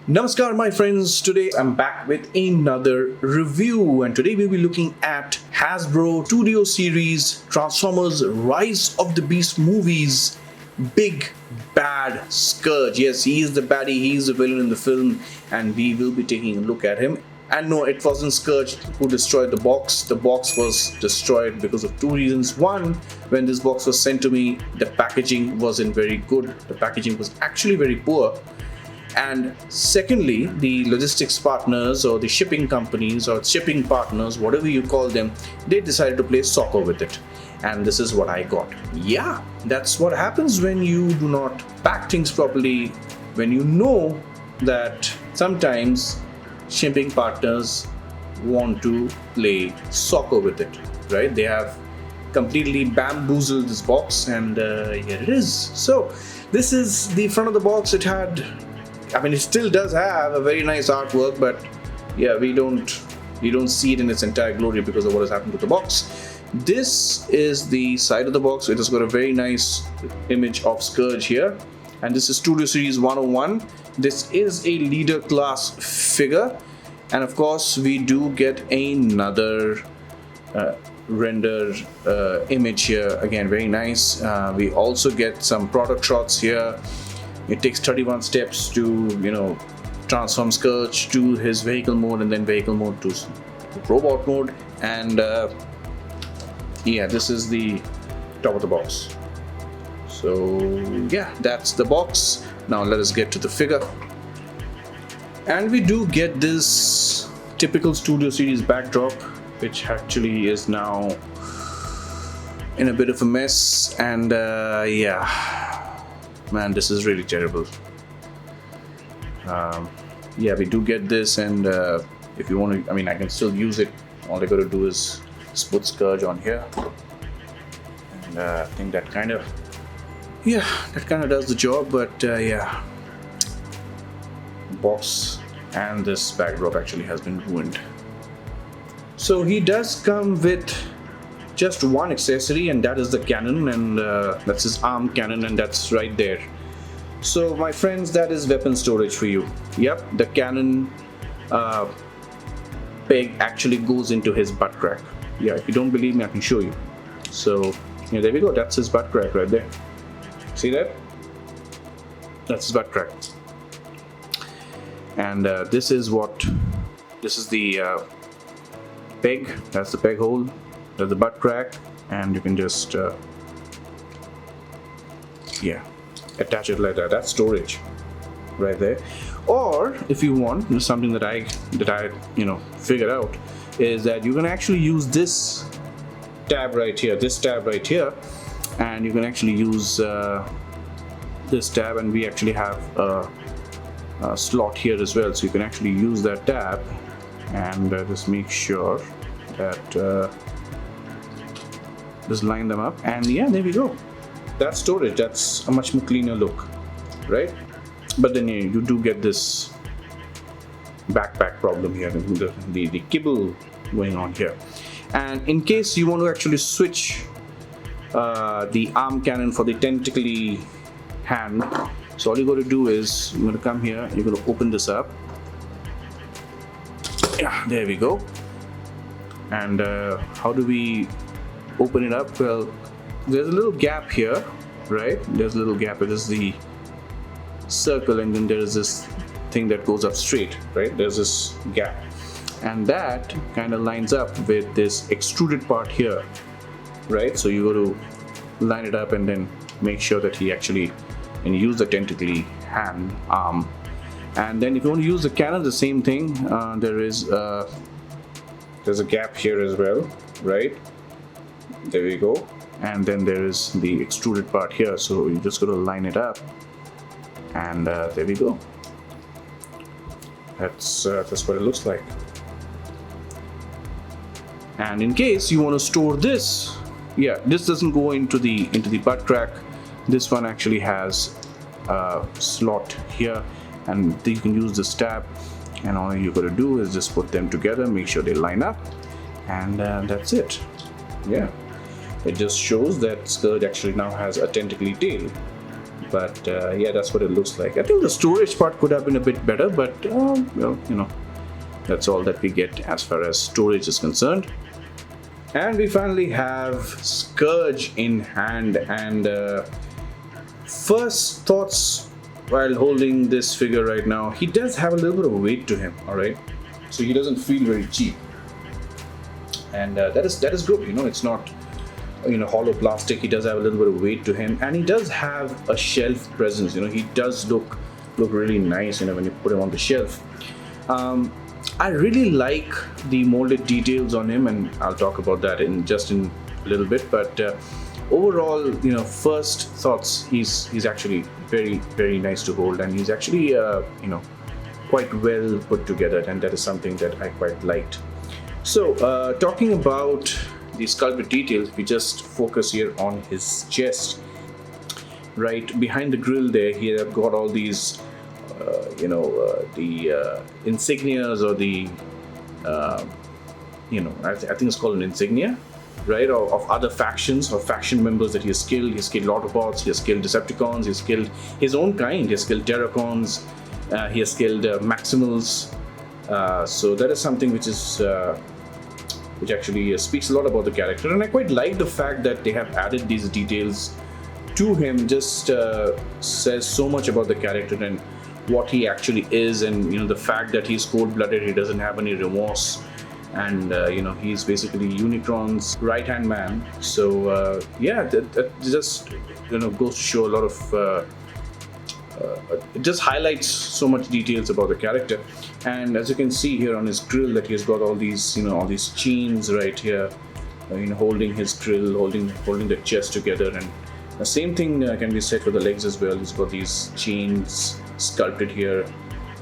Namaskar my friends, today I'm back with another review and today we'll be looking at Hasbro Studio Series Transformers Rise of the Beast movies Big Bad Scourge. Yes, he is the baddie, he is the villain in the film and we will be taking a look at him. And no, it wasn't Scourge who destroyed the box. The box was destroyed because of two reasons. One, when this box was sent to me, the packaging wasn't very good. The packaging was actually very poor. And secondly, the logistics partners or the shipping companies or shipping partners, whatever you call them, they decided to play soccer with it. And this is what I got. Yeah, that's what happens when you do not pack things properly, when you know that sometimes shipping partners want to play soccer with it, right? They have completely bamboozled this box and here it is. So this is the front of the box. It still does have a very nice artwork, but yeah, we don't see it in its entire glory because of what has happened to the box. This is the side of the box. It has got a very nice image of Scourge here, and this is Studio Series 101. This is a leader class figure, and of course we do get another render image here. Again, very nice. We also get some product shots here. It takes 31 steps to, transform Scourge to his vehicle mode and then vehicle mode to robot mode. And yeah, this is the top of the box. So yeah, that's the box. Now let us get to the figure. And we do get this typical Studio Series backdrop, which actually is now in a bit of a mess. And yeah. Man, this is really terrible. Yeah, we do get this, and if you want to, I can still use it. All I got to do is just put Scourge on here, and I think that kind of does the job. But yeah, box and this backdrop actually has been ruined. So he does come with just one accessory, and that is the cannon, and that's his arm cannon, and that's right there. So my friends, that is weapon storage for you. Yep, the cannon peg actually goes into his butt crack. Yeah, if you don't believe me, I can show you. So yeah, there we go. That's his butt crack right there. See that? That's his butt crack. And this is the peg. That's the peg hole. There's the butt crack, and you can just attach it like that. That's storage right there. Or if you want, something that I figured out is that you can actually use this tab right here, and you can actually use this tab, and we actually have a slot here as well, so you can actually use that tab and just make sure that just line them up, and yeah, there we go. That's storage. That's a much more cleaner look, right? But then you do get this backpack problem here, the kibble going on here. And in case you want to actually switch the arm cannon for the tentacly hand, so all you got to do is you're going to come here, you're going to open this up. Yeah, there we go. And how do we open it up? Well, there's a little gap here, right? There's a little gap. It is the circle, and then there is this thing that goes up straight, right? There's this gap, and that kind of lines up with this extruded part here, right? So you got to line it up and then make sure that he actually can use the tentacly arm. And then if you want to use the cannon, the same thing. There's a gap here as well, right? There we go. And then there is the extruded part here, so you just got to line it up, and there we go. That's what it looks like. And in case you want to store this, yeah, this doesn't go into the butt crack. This one actually has a slot here, and you can use this tab, and all you got to do is just put them together, make sure they line up, and that's it. Yeah. It just shows that Scourge actually now has a tentacly tail, But yeah, that's what it looks like. I think the storage part could have been a bit better, but well, that's all that we get as far as storage is concerned. And we finally have Scourge in hand, and first thoughts while holding this figure right now, he does have a little bit of weight to him, alright? So he doesn't feel very cheap. And that is good, it's not hollow plastic. He does have a little bit of weight to him, and he does have a shelf presence. He does look really nice when you put him on the shelf. I really like the molded details on him, and I'll talk about that in a little bit. But overall, first thoughts, he's actually very, very nice to hold, and he's actually quite well put together, and that is something that I quite liked. So talking about the sculpted details, we just focus here on his chest. Right behind the grill there, he have got all these the insignias, or the I think it's called an insignia, right, of other factions or faction members that he has killed. He has killed Autobots, he has killed Decepticons, he has killed his own kind, he has killed Terracons, he has killed Maximals. So that is something which actually speaks a lot about the character, and I quite like the fact that they have added these details to him. Just says so much about the character and what he actually is, and the fact that he's cold-blooded, he doesn't have any remorse, and he's basically Unicron's right-hand man. So yeah, that just goes to show a lot of it just highlights so much details about the character. And as you can see here on his grill, that he's got all these all these chains right here, holding his grill, holding the chest together. And the same thing can be said for the legs as well. He's got these chains sculpted here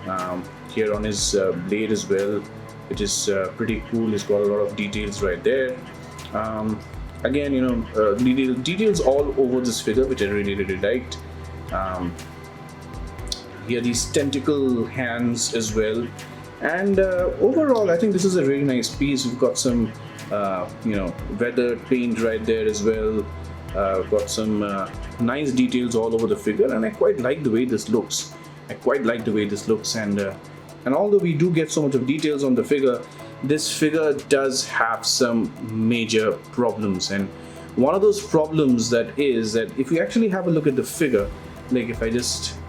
on his blade as well, which is pretty cool. He's got a lot of details right there. Again, details all over this figure, which I really liked. Here these tentacle hands as well, and overall I think this is a really nice piece. We've got some weathered paint right there as well. Got some nice details all over the figure, and I quite like the way this looks. And although we do get so much of details on the figure, this figure does have some major problems. And one of those problems that is that if you actually have a look at the figure, like if I just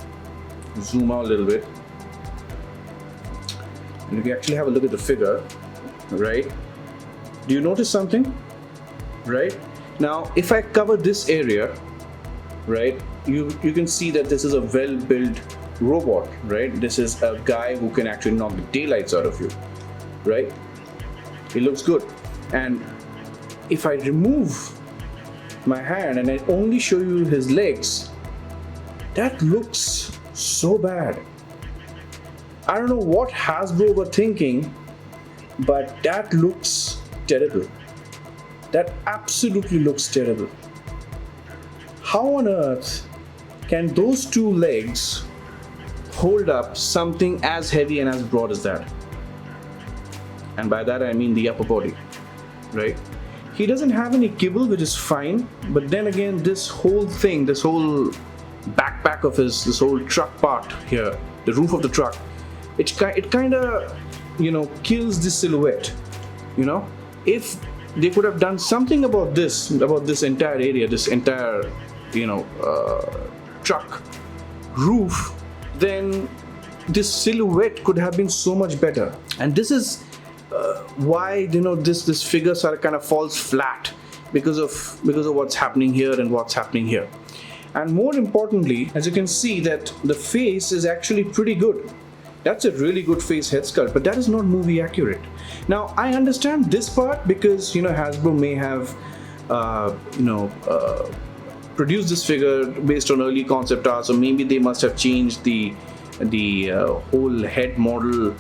zoom out a little bit, and if you actually have a look at the figure, right, do you notice something? Right now, if I cover this area, right, you can see that this is a well-built robot, right? This is a guy who can actually knock the daylights out of you, right? It looks good. And if I remove my hand and I only show you his legs, that looks so bad. I don't know what Hasbro were thinking, but that looks terrible. That absolutely looks terrible. How on earth can those two legs hold up something as heavy and as broad as that? And by that I mean the upper body, right? He doesn't have any kibble, which is fine, but then again, this whole thing, this whole backpack of his, this whole truck part here, the roof of the truck, it kind of kills the silhouette. If they could have done something about this entire area, this entire truck roof, then this silhouette could have been so much better. And this is why this figure sort of kind of falls flat because of what's happening here and what's happening here. And more importantly, as you can see, that the face is actually pretty good. That's a really good face head sculpt, but that is not movie accurate. Now I understand this part because Hasbro may have produced this figure based on early concept art, so maybe they must have changed the whole head model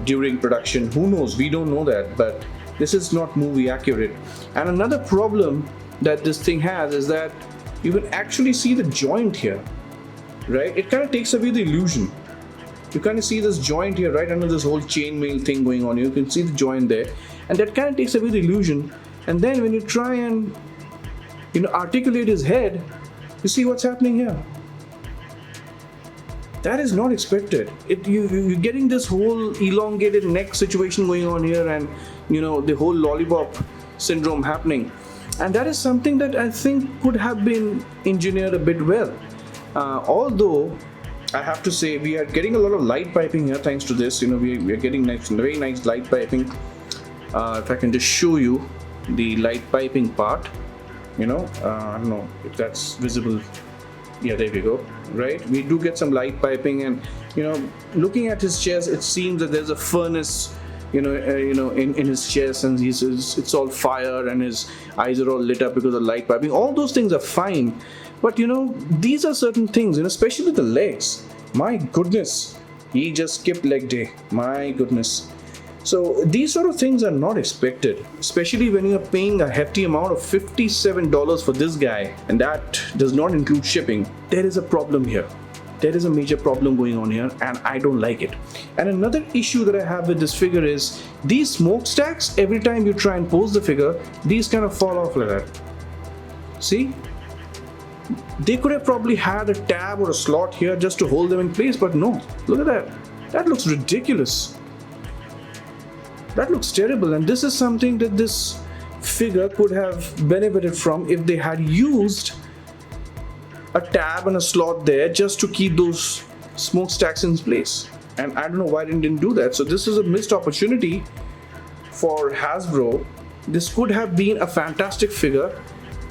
during production. Who knows? We don't know that, but this is not movie accurate. And another problem that this thing has is that you can actually see the joint here, right? It kind of takes away the illusion. You kind of see this joint here right under this whole chainmail thing going on. You can see the joint there, and that kind of takes away the illusion. And then when you try and articulate his head, you see what's happening here. That is not expected. You're getting this whole elongated neck situation going on here, and the whole lollipop syndrome happening, and that is something that I think could have been engineered a bit well. Although I have to say we are getting a lot of light piping here thanks to this. We are getting very nice light piping. If I can just show you the light piping part, I don't know if that's visible. Yeah, there we go. Right, we do get some light piping, and looking at his chest, it seems that there's a furnace in his chest, and it's all fire, and his eyes are all lit up because of light piping. All those things are fine, but these are certain things, especially the legs. My goodness, he just skipped leg day. My goodness. So these sort of things are not expected, especially when you're paying a hefty amount of $57 for this guy, and that does not include shipping. There is a problem here. There is a major problem going on here, and I don't like it. And another issue that I have with this figure is these smokestacks. Every time you try and pose the figure, these kind of fall off like that. See? They could have probably had a tab or a slot here just to hold them in place, but no. Look at that. That looks ridiculous. That looks terrible, and this is something that this figure could have benefited from if they had used a tab and a slot there just to keep those smokestacks in place. And I don't know why they didn't do that. So this is a missed opportunity for Hasbro. This could have been a fantastic figure,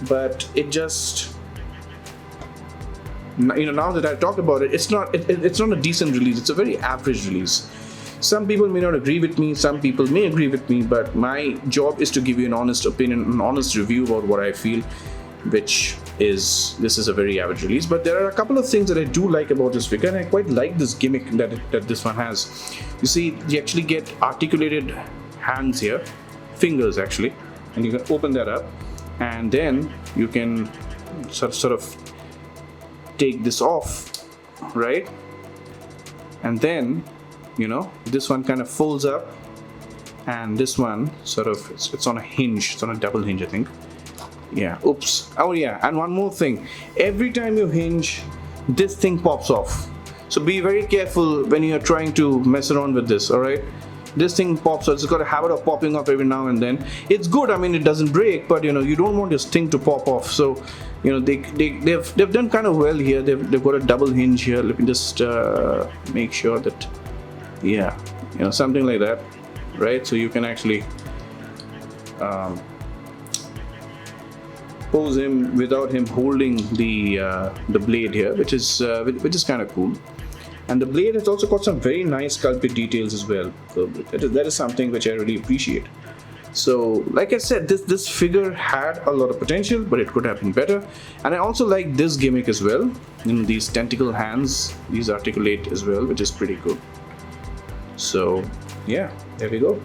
but it just, now that I talked about it, it's not a decent release. It's a very average release. Some people may not agree with me, some people may agree with me, but my job is to give you an honest opinion, an honest review about what I feel, which is, this is a very average release. But there are a couple of things that I do like about this figure, and I quite like this gimmick that this one has. You see, you actually get articulated hands here, fingers actually, and you can open that up, and then you can sort of take this off, right? And then this one kind of folds up, and this one sort of, it's on a hinge, it's on a double hinge, I think. Yeah, oops. Oh yeah, and one more thing, every time you hinge, this thing pops off. So be very careful when you're trying to mess around with this, alright? This thing pops off, it's got a habit of popping off every now and then. It's good, I mean, it doesn't break, but you don't want this thing to pop off. So they've done kind of well here. They've got a double hinge here. Let me just make sure that, yeah, something like that, right? So you can actually pose him without him holding the blade here, which is kind of cool. And the blade has also got some very nice sculpted details as well. So that is something which I really appreciate. So like I said, this figure had a lot of potential, but it could have been better. And I also like this gimmick as well. These tentacle hands, these articulate as well, which is pretty cool. So yeah, there we go.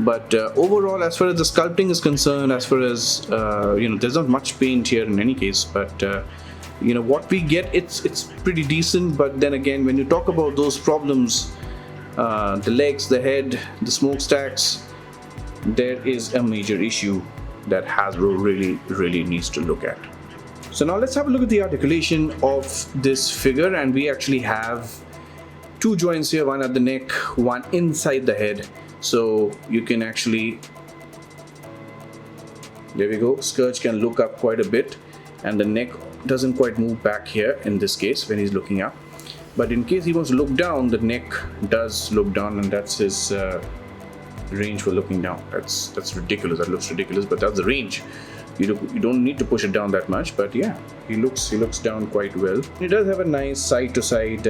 But overall, as far as the sculpting is concerned, as far as there's not much paint here in any case, but what we get, it's pretty decent. But then again, when you talk about those problems, the legs, the head, the smokestacks, there is a major issue that Hasbro really needs to look at. So now let's have a look at the articulation of this figure, and we actually have two joints here, one at the neck, one inside the head. So you can actually, there we go, Scourge can look up quite a bit, and the neck doesn't quite move back here in this case when he's looking up. But in case he wants to look down, the neck does look down, and that's his range for looking down. That's ridiculous. That looks ridiculous, but that's the range. You don't need to push it down that much, but yeah, he looks down quite well. It does have a nice side-to-side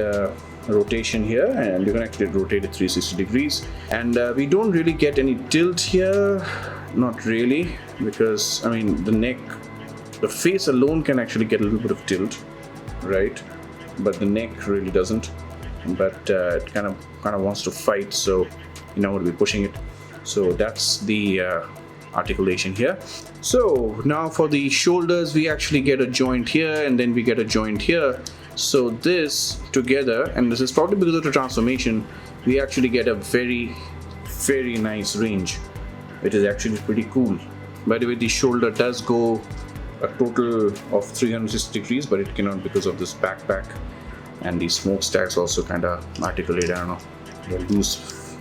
rotation here, and you can actually rotate it 360 degrees. And we don't really get any tilt here, not really, because I mean the neck, the face alone can actually get a little bit of tilt, right? But the neck really doesn't. But it kind of wants to fight, so you know, we'll be pushing it. So that's the articulation here. So now for the shoulders, we actually get a joint here, and then we get a joint here. So this together, and this is probably because of the transformation, we actually get a very nice range, which is actually pretty cool. By the way, the shoulder does go a total of 360 degrees, but it cannot because of this backpack, and these smokestacks also kind of articulate. I don't know, they're loose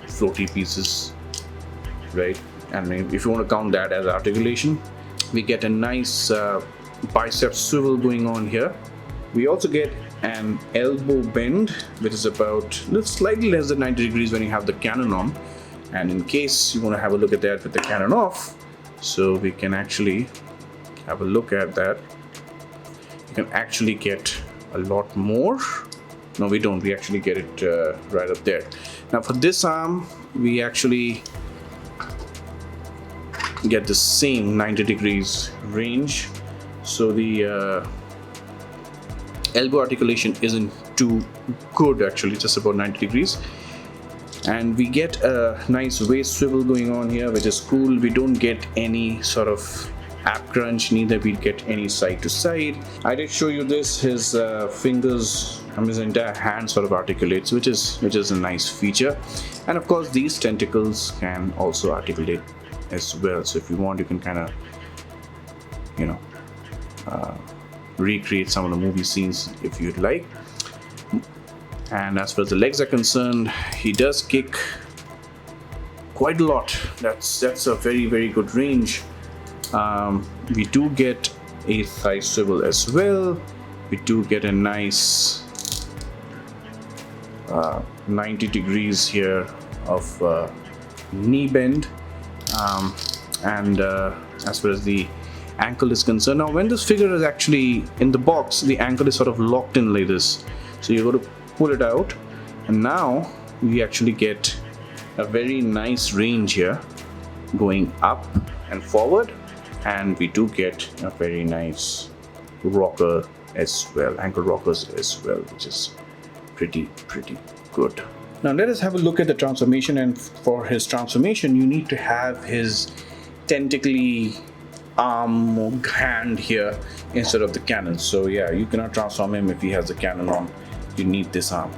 floaty pieces, right? And if you want to count that as articulation, we get a nice bicep swivel going on here. We also get an elbow bend, which is about slightly less than 90 degrees when you have the Canon on, and in case you want to have a look at that with the Canon off, so we can actually have a look at that. You can actually get a lot more. No, we don't. We actually get it right up there. Now for this arm, we actually get the same 90 degrees range. So the elbow articulation isn't too good, actually, just about 90 degrees. And we get a nice waist swivel going on here, which is cool. We don't get any sort of ab crunch, neither we get any side to side. I did show you this. His fingers, his entire hand sort of articulates, which is a nice feature. And of course, these tentacles can also articulate as well. So if you want, you can kind of, recreate some of the movie scenes if you'd like. And as far as the legs are concerned, he does kick quite a lot. That's a very, very good range. We do get a thigh swivel as well. We do get a nice 90 degrees here of knee bend. And as far as the ankle is concerned, now when this figure is actually in the box, the ankle is sort of locked in like this. So you got to pull it out, and now we actually get a very nice range here going up and forward, and we do get a very nice rocker as well, ankle rockers as well, which is pretty good. Now let us have a look at the transformation, and for his transformation you need to have his tentacly arm or hand here instead of the Canon. So yeah, you cannot transform him if he has the Canon on. You need this arm.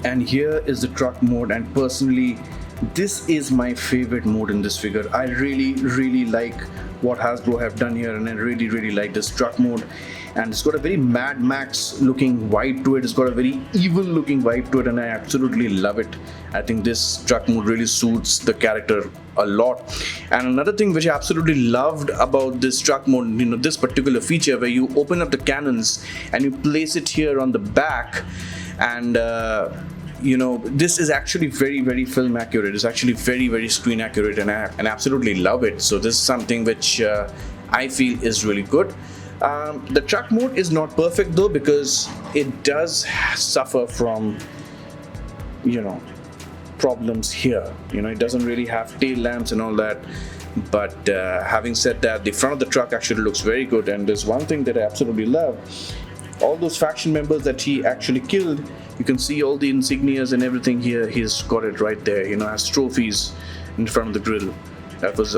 And here is the truck mode, and personally this is my favorite mode in this figure. I really like what Hasbro have done here, and I really like this truck mode. And it's got a very Mad Max looking vibe to it. It's got a very evil looking vibe to it, and I absolutely love it. I think this truck mode really suits the character a lot. And another thing which I absolutely loved about this truck mode, this particular feature where you open up the cannons and you place it here on the back, and this is actually very film accurate. It's actually very screen accurate, and I absolutely love it. So this is something which I feel is really good. The truck mode is not perfect though, because it does suffer from problems here. It doesn't really have tail lamps and all that. But having said that, the front of the truck actually looks very good. And there's one thing that I absolutely love: all those faction members that he actually killed, you can see all the insignias and everything here. He's got it right there, as trophies in front of the grill. That was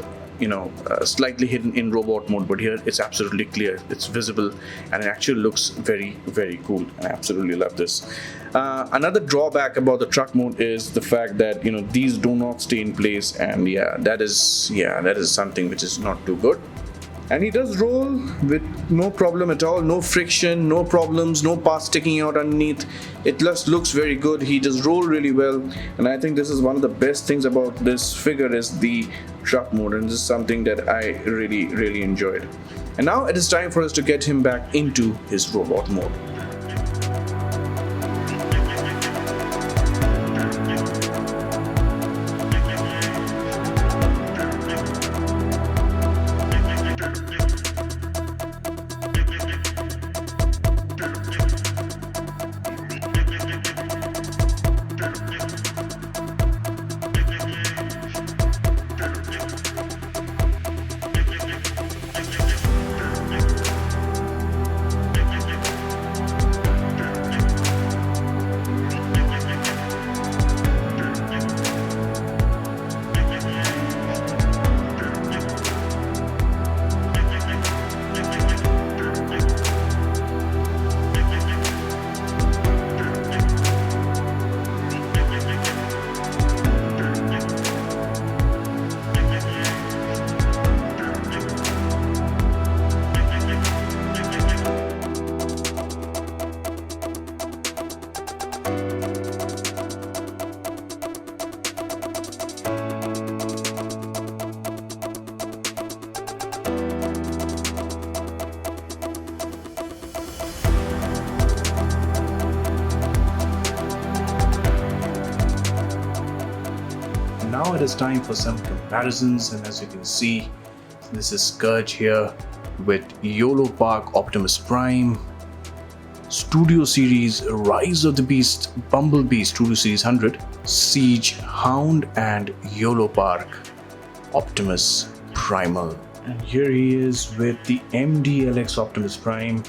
slightly hidden in robot mode, but here it's absolutely clear, it's visible, and it actually looks very cool, and I absolutely love this. Another drawback about the truck mode is the fact that these do not stay in place, and that is something which is not too good. And he does roll with no problem at all, no friction, no problems, no parts sticking out underneath. It just looks very good. He does roll really well, and I think this is one of the best things about this figure is the truck mode, and this is something that I really enjoyed. And now it is time for us to get him back into his robot mode. Now it is time for some comparisons, and as you can see, this is Scourge here with YOLO Park Optimus Prime, Studio Series Rise of the Beast Bumblebee Studio Series 100, Siege Hound, and YOLO Park Optimus Primal. And here he is with the MDLX Optimus Prime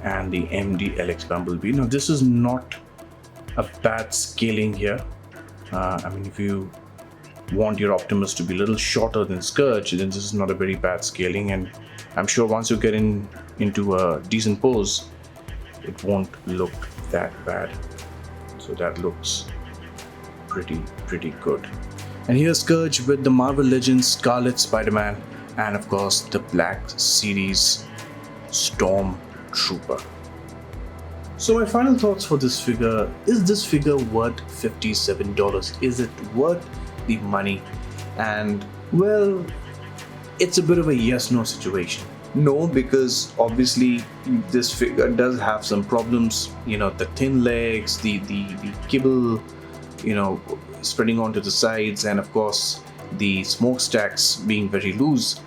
and the MDLX Bumblebee. Now this is not a bad scaling here. If you want your Optimus to be a little shorter than Scourge, then this is not a very bad scaling, and I'm sure once you get into a decent pose, it won't look that bad. So that looks pretty good. And here's Scourge with the Marvel Legends Scarlet Spider-Man, and of course the Black Series Storm Trooper. So my final thoughts for this figure: is this figure worth $57? Is it worth the money? And well, it's a bit of a yes-no situation. No, because obviously this figure does have some problems. The thin legs, the kibble, spreading onto the sides, and of course the smokestacks being very loose.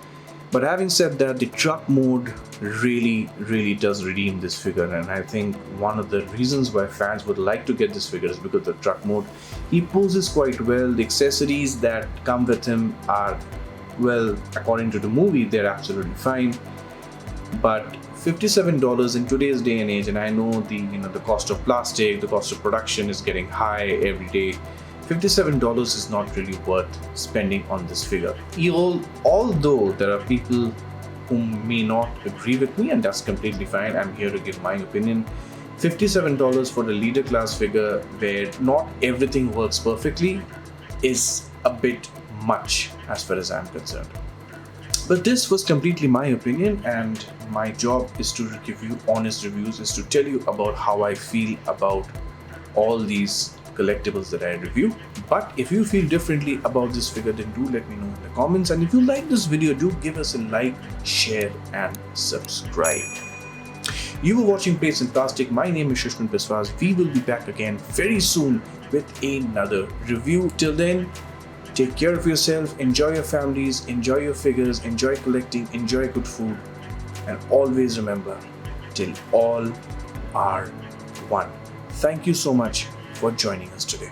But having said that, the truck mode really does redeem this figure, and I think one of the reasons why fans would like to get this figure is because of the truck mode. He poses quite well. The accessories that come with him are, well, according to the movie, they're absolutely fine. But $57 in today's day and age, and I know the cost of plastic, the cost of production is getting high every day. $57 is not really worth spending on this figure. Although there are people who may not agree with me, and that's completely fine. I'm here to give my opinion. $57 for the leader class figure where not everything works perfectly is a bit much as far as I'm concerned. But this was completely my opinion, and my job is to give you honest reviews, is to tell you about how I feel about all these collectibles that I review. But if you feel differently about this figure, then do let me know in the comments. And if you like this video, do give us a like, share and subscribe. You were watching Plates and Plastic. My name is Shushman Biswas. We will be back again very soon with another review. Till then, take care of yourself, enjoy your families, enjoy your figures, enjoy collecting, enjoy good food, and always remember, till all are one. Thank you so much for joining us today.